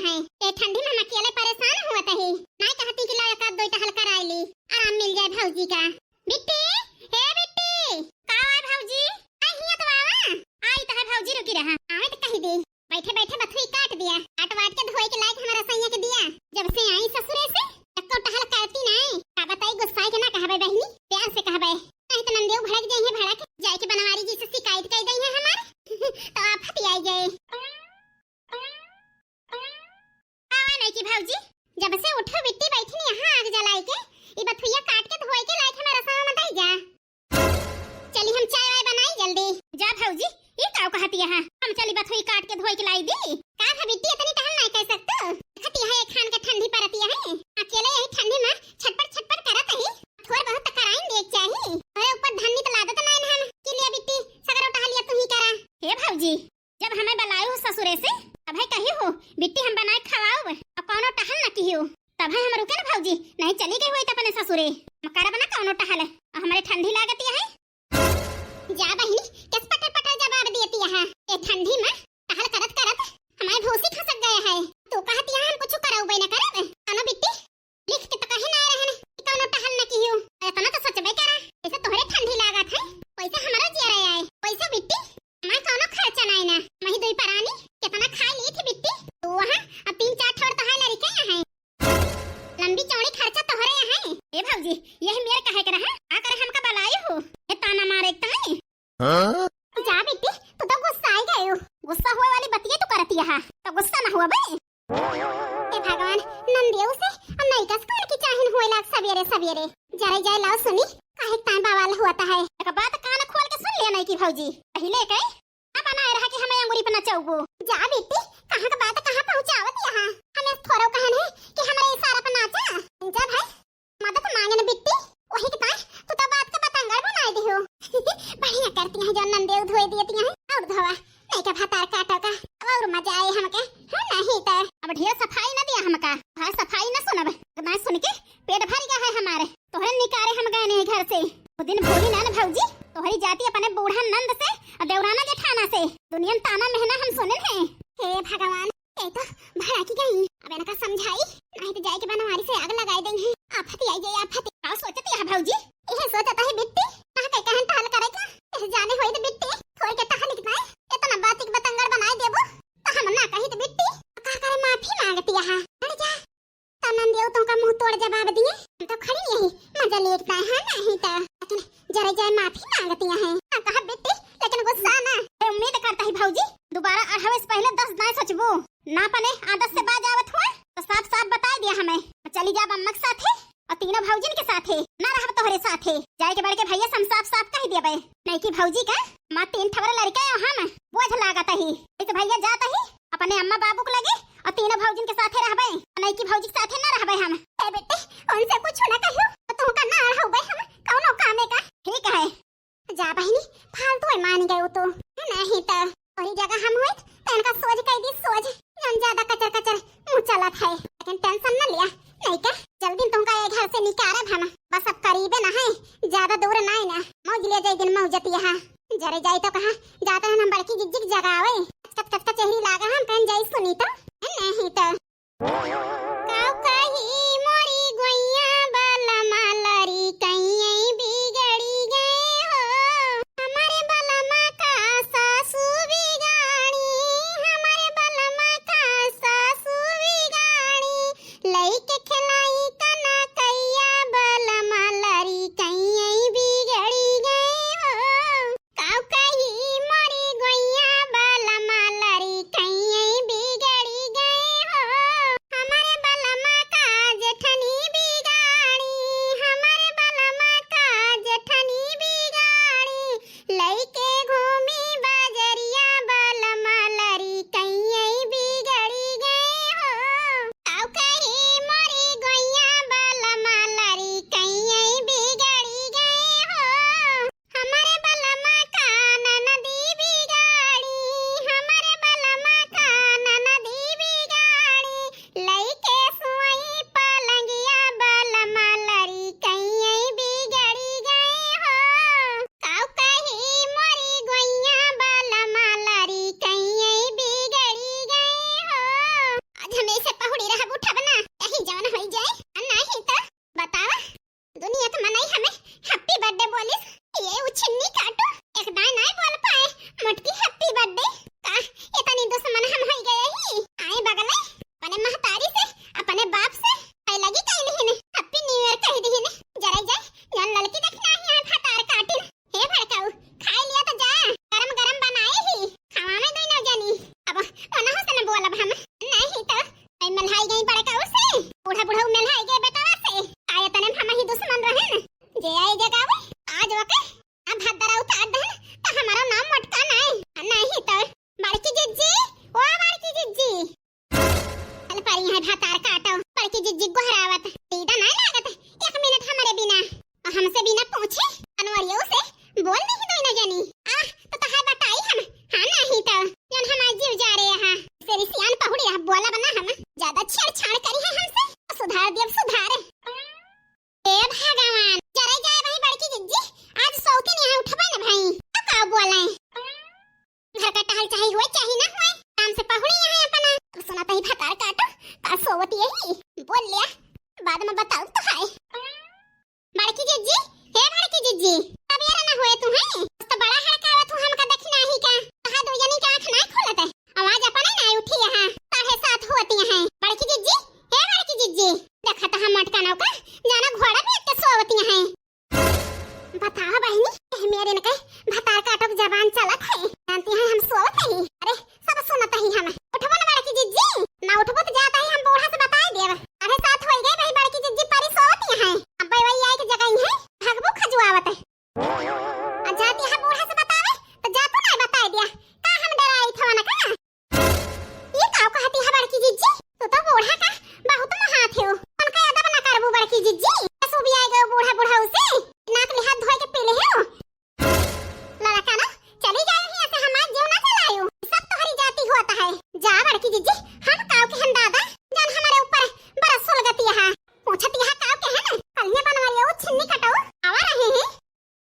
हैं। ए ठंडी में हम अकेले परेशान हुआ ही। नहीं कहती कि ला एक दो टहल कर आईली, आराम मिल जाए भौजी का। बिट्टी, हे बिट्टी, का है भौजी? आई हिया तो आवा। आई तो है भौजी, रुकी रहा। आवे तो कही दे। बैठे बैठे बथुई काट दिया, काट वाट के धोए के लायक हमारा सैया के दिया। जब से आई ससुरे से एको टहल करती नहीं। का बताई गुस्साई के ना कहबे बहनी, प्यार से कहबे। नहीं तो नंदेव भड़क जाई है, भड़क जाए के बनवारी जी से शिकायत कर दई है हमार। तो आफत आई गए। आवा नहीं की भौजी, जब से उठो बिट्टी बैठी यहाँ आग जलाई के, ई बथुइया काट के धोए के लायक हमारा सामान मत जा। चली हम चाय वाय बनाई जल्दी। जा भौजी, ये काऊ कहती है हम चली बथुई काट के धोए के लाई दी। का है बिट्टी, इतनी टहल नहीं कर सकते। कहती है खान के ठंडी परती है, अकेले यही ठंडी में छटपट छटपट करत ही। थोड़ा बहुत तो कराइन देख चाहिए। अरे ऊपर धन्नी तो लादत नहीं हम कि लिया बिट्टी सगरो टहलिया तू ही करा। हे भौजी, जब हमें बलायो ससुरे से तब है कही हो बिट्टी हम बनाए खवाओ और कोनो टहल न की हो, तब है हम रुके ना भौजी। नहीं चली गई होई त अपने ससुरे मकरा बना कोनो टहल हमारे ठंडी लागती है। जा बहिनी, किस पटर पटर जवाब देती है। ए ठंडी में टहल करत करत हमारे भूसी खसक गए है। तू कहती है हम कुछ कराऊ बे न करब। कानो बिट्टी लिख के तो कहे ना रहन कि कोनो टहल न की हो। इतना तो सच बे करा, ऐसे तोहरे ठंडी लागत है। पैसा हमारा जिया आए पैसा बिट्टी, हमारे कोनो खर्चा नहीं ना। मही दोई परानी कितना खा ली थी बिट्टी। तू वहां अब 3-4 ठोर तो है लड़के यहाँ है, लंबी चौड़ी खर्चा तोहरे यहाँ है। ए भौजी, यही मेरे कहे के रहा आकर हमका बलाई हो। ये ताना मारे एक तई। हां जा बिट्टी, तू तो गुस्सा आ गई हो। गुस्सा हुए वाली बतिया तू करती है तो गुस्सा ना हुआ बे। ए भगवान, नंदेव से अब नहीं कस कर की चाहन होए लाग सवेरे सवेरे। जरे जाए लाओ सुनी काहे तान बावाल होता है। एक बात कान खोल के सुन ले नहीं की भौजी, पहले कई अब बनाए रहा कि हमें अंगूरी पे नचाऊगो। जा बेटी, कहां का बात कहां पहुंचावत यहां। हमें थोरो कहन है कि हमारे इशारा पे नाचा। जा भाई मदद मांगे न बिट्टी, वही के ताई तू तो बात का पतंगड़ बनाई दी हो। बढ़िया करती है जो नंदेव धोए देती है और धोवा नहीं का भातार काटो का और मजा आए हमके। हां नहीं तो अब ढेर सफाई न दिया हमका। भाई सफाई न सुनब, मैं सुन के पेट भर गया है हमारे। तोहरे निकारे हम गए नहीं घर से। वो दिन भोली ना भौजी, तोहरी जाती अपने बूढ़ा नंद से और देवराना जेठाना से दुनिया में ताना महना हम सुने हैं। हे भगवान, ये तो भड़ा की गई। अब इनका समझाई नहीं तो जाए के बनवारी से आग लगाई देंगे। आफत आई गई आफत। का सोचती है भौजी? यह सोचता है बिट्टी कहां के कहन टहल करेगा। इस जाने होई तो बिट्टी थोड़ी के टहल लिखना है। इतना बात एक बतंगड़ बनाई देबो तो हम ना कही तो बिट्टी का करे माफी मांगती है। हट जा तनन देव तो का मुंह तोड़ जवाब दिए। हम तो खड़ी यही मजा लेटता है नहीं तो लेकिन जरा जाए माफी मांगती है। कहा बिट्टी लेकिन गुस्सा ना। उम्मीद करता ही भौजी दोबारा 8 से पहले 10 ना सोचबो ना पने आदत से बाज आवत हुआ तो साफ साफ बता दिया हमें। चली जा अम्मा के साथे और तीनों भौजिन के साथे ना रहब तोहरे साथे। जाए के बड़के भैया हम साफ साफ कह दिए बे नहीं की भौजी का मां 3 ठवरे लड़का है हम बोझ लागत ही। इस भैया जाता ही अपने अम्मा बाबू को लगे और तीनों भौजिन के साथे रहबे नहीं की भौजी के साथे ना रहबे हम। ए बेटे उनसे कुछ ना कहियो तो का ना होबे हम कौनो कामे का। ठीक है जा बहिनी, फालतू है मान गए तो नहीं तो और जगह हम हुए तो इनका सोच कह दी सोच जन ज्यादा कचर कचर मुंह चलत है। लेकिन टेंशन न लिया नहीं का जल्दी तुमका ये घर से निकालब हम। बस अब करीबे ना है, ज्यादा दूर नहीं ना। मौज ले जाए दिन मौजती है जरे जाए तो कहा जाता है हम बड़की जिग जिग जगह आवे कच कच चेहरी लागा हम कहीं जाई सुनी तो नहीं तो काऊ कही मोरी गोइया बाला मालरी कहीं बिगड़ी गए हो। हमारे बलमा का सासू बिगाड़ी, हमारे बलमा का सासू बिगाड़ी। लई के खिलाई कना कैया बलमा लरी कहीं बिगड़ी गए हो। काऊ कही मोरी गोइया बलमा लरी कहीं बिगड़ी कहीं हुए चाहे ना हुए काम से पहुड़ी यहाँ अपना तो सुना तही भतार काटो का सोवत यही बोल लिया बाद में बताऊं तो है बड़की जिज्जी हे बड़की जिज्जी अब यार ना हुए तू है तो बड़ा हड़कावा तू हमका देखना ही का कहां दो जनी का आंख ना खोलत है आवाज अपने ना उठी यहाँ साढ़े 7 होती है बड़की जिज्जी हे बड़की जिज्जी देखा तो हम मटका नौका जाना घोड़ा भी इतने सोवती है बताओ बहनी मेरे ने कहे भतार काटो जबान चलत है जानती है हम सोवत है अरे सब सुनत है हम उठबो ना बड़की जिज्जी ना उठबो तो जाता है हम बूढ़ा से बता देब अरे साथ हो गए भाई बड़की जिज्जी परी सोवत है अब भाई वही आई के जगह है भगबो खजुआवत है जाती है बूढ़ा से बतावे तो जातो ना बता दिया का हम डराई थवा ना का ये काव कहती है बड़की जिज्जी तू तो बूढ़ा का बहुत महात हो उनका याद ना करबो बड़की जिज्जी सो भी आएगा बूढ़ा बूढ़ा उसे नाक ले हाथ धोए के पी ले हो लड़ा काना चली जाए यहां से हम आज जीव ना चलायो सब तुम्हारी जाति होता है जा बड़की जिज्जी हम काव के हम दादा जान हमारे ऊपर बड़ा सुलगती है पूछती है काव के है ना कलिया बनवालियो छिन्नी कटाओ आवा रहे हैं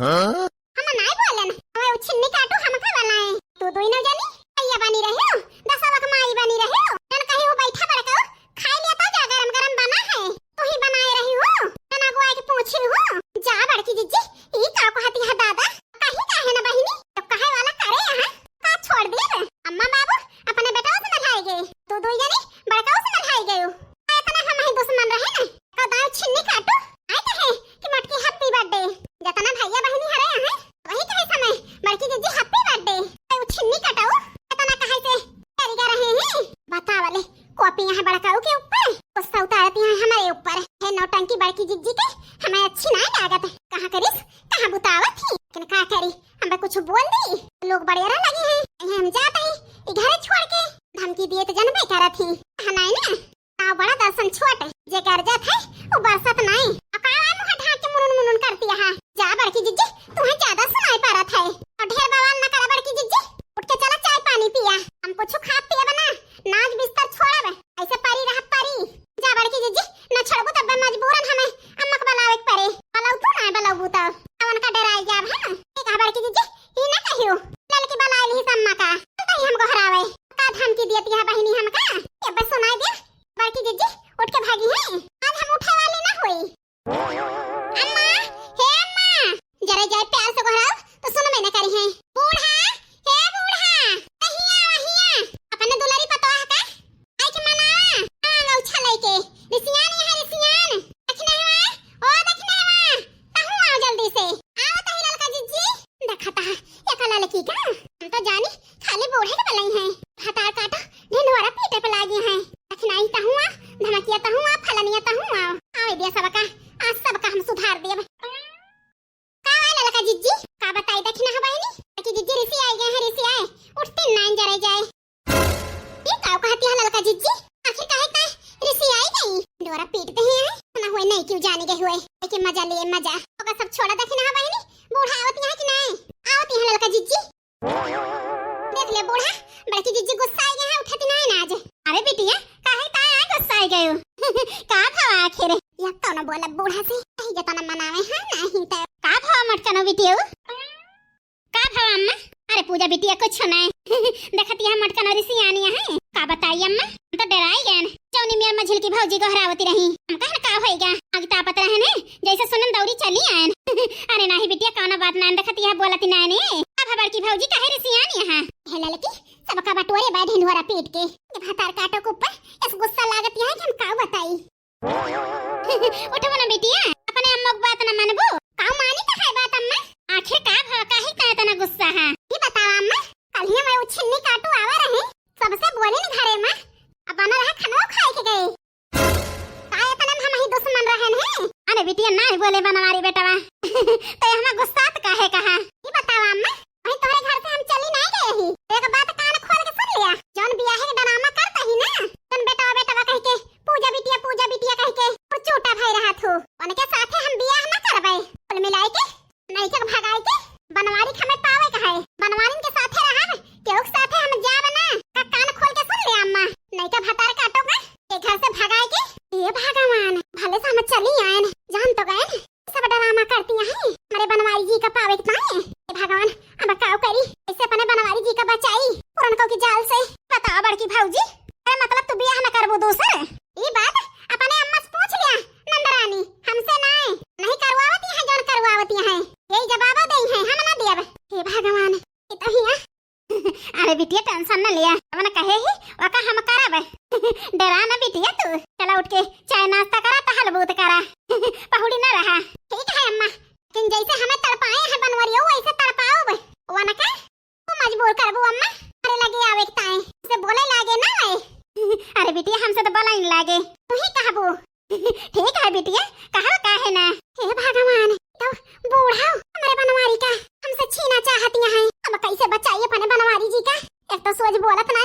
हां हम नहीं बोलन हमें छिन्नी काटो हम का बनाए तू दोई ना जानी अय्या बनी रहे हो दसवा का माई बनी रहे हो जन कहीं हो बैठा बड़काओ खाई लिया तो जा गरम गरम बना है तू ही बनाए रही हो तना गुआ के पूछी हो जा बड़की जिज्जी ई का कहती है दादा कहीं का है ना बहिनी तो कहे वाला करे यहां का छोड़ दिए अम्मा बाबू अपने बेटाओं से मधाई गए तू दो जनी बड़काओं से मधाई गए इतना हम ही दुश्मन रहे ना का दांव छिन्नी काटो आए कहे कि मटकी हैप्पी बर्थडे जतना भैया बहिनी हरे यहां वही कहे समय बड़की जिज्जी हैप्पी बर्थडे तो छिन्नी काटो इतना कहे से करेगा रहे हैं बता वाले कॉपी यहां बड़काओं के ऊपर गुस्सा उतारती हैं हमारे ऊपर है नौटंकी बड़की जिज्जी के हमें अच्छी नहीं लागत कहां करिस कहां बुतावत थी लेकिन का करी हम कुछ बोल दी लोग बड़े रा लगे हैं हम जाते हैं घर छोड़ के धमकी दिए तो जनबे करत थी हनाई ना का बड़ा दर्शन छोट जे कर जात है वो बरसत नहीं अकावा मुंह ढाक के मुनुन मुनुन करती है जा बड़की जिज्जी तुम्हें ज्यादा सुनाई पड़त है और ढेर बवाल न करा बड़की जिज्जी उठ के चला चाय पानी पिया हम कुछ खा पिया बना नाच बिस्तर छोड़ब ऐसे परी रह परी जा बड़की जिज्जी न छोड़बो तब मजबूरन हमें अम्मा को बुलावे पड़े बलाऊ तू ना बलाऊ बुता अवन का डराई जाब है ना का बड़की जिज्जी ई ना कहियो ललकी बलाई ली अम्मा का तई हमको हरावे का धमकी देती है बहिनी हमका ये बस सुनाई दे बड़की जिज्जी उठ के भागी है आज हम उठे वाले ना हुई अम्मा हे अम्मा जरा जाए प्यार से घराओ तो सुनो मैंने करी है बूढ़ा हे बूढ़ा कहिया अपने दुलारी पतो है का आई के मना आ उछा लेके रिसियान है रिसियान देखने है ओ देखने है कहूं आओ जल्दी से आओ तही ललका जिज्जी देखता है ये कला लकी का हम तो जानी खाली बूढ़े के बलाई है हतार काटा ढिंढोरा पीटे पे लागी है देखना आई कहूं आ धमकिया कहूं आ फलनिया कहूं आओ दिया सबका आज सबका हम सुधार देब का ललका जिज्जी का बताई देखना है बहिनी कि जिज्जी रिसी आई गए हैं रिसी आए उठते नाइन जरे जाए ये काव कहती है ललका जिज्जी आखिर काहे का रिसी आई गई डोरा पीटते हैं ना हुए नहीं क्यों जाने गए हुए लेकिन मजा लिए मजा ओका सब छोड़ा देखना है बहिनी बूढ़ा आवती है कि नहीं आवती है ललका जिज्जी देख ले बूढ़ा बड़की जिज्जी गुस्सा आई गए हैं उठती नहीं आज अरे बिटिया काहे ता गुस्सा आई गयो का भाव आखिर या तो न बोला बूढ़ा से कहीं जता न मनावे है नहीं तो का भाव मटकनो बिटियो का भाव अम्मा अरे पूजा बिटिया कुछ नहीं देखती है मटकनो रिसियानी है का बताई अम्मा हम तो डराई गए चौनी मियां मझिल की भौजी गहरावती रही हम कहन का होएगा आगे तापत रहे ने जैसे सुनन दौड़ी चली आयन अरे नहीं बिटिया कौन बात ना देखती है बोलती नहीं ने अब बड़की भौजी काहे रिसियानी है हे ललकी सबका बटोरे बैठ ढिंढोरा पीट के भातार काटो के ऊपर इस गुस्सा लागत है कि हम का बताई उठो ना बिटिया अपने अम्मा की बात न मानबो का मानी का है बात अम्मा आखिर का भाव काहे का इतना गुस्सा है ये बताओ अम्मा कल ही मैं उछिन्नी काटू आवा रहे सबसे बोले न घरे में अब बना रहा खाना खाए के गए काय इतना हम ही दुश्मन रहन है अरे बिटिया नहीं बोले बनवारी बेटावा तो हमें गुस्सा काहे कहा ये बताओ अम्मा वही तोरे घर से हम चली नहीं गए ही एक बात कान खोल के सुन लिया जौन बियाह के ड्रामा करता ही ना तन बेटावा कह के पूजा बिटिया कह के और छोटा भाई रहा थो उनके साथे हम बियाह ना करबे कुल मिलाई के नहीं के भगाई के बनवारी हमें पावे कहे बनवारी के साथे की जाल से। बताओ बड़की भौजी, ए मतलब तू बियाह न करबो दोसर? ई बात अपने अम्मा से पूछ लिया नंदरानी, हमसे नहीं नहीं करवावती है, जोन करवावती है यही जवाब देई है, हम ना देब। हे भगवान ई तो हिया अरे बिटिया टेंशन न लिया, अब न कहे ही वका हम करब। डरा ना बिटिया तू, चला उठ के चाय नाश्ता करा त हलबूत करा। पहुड़ी न रहा। ठीक है अम्मा, किन जैसे हमें तड़पाए हैं बनवरियो वैसे तड़पाओ बे। वना का तू मजबूर करबो अम्मा, अरे लगे आवे ताए से बोले लागे ना वे। अरे बिटिया हमसे तो बोला ही लागे, तू ही कहबो। ठीक है बिटिया, कहा काहे ना। हे भगवान, तो बूढ़ा हमारे बनवारी का हमसे छीना चाहती है, अब कैसे बचाइए अपने बनवारी जी का। एक तो सोच बोलत ना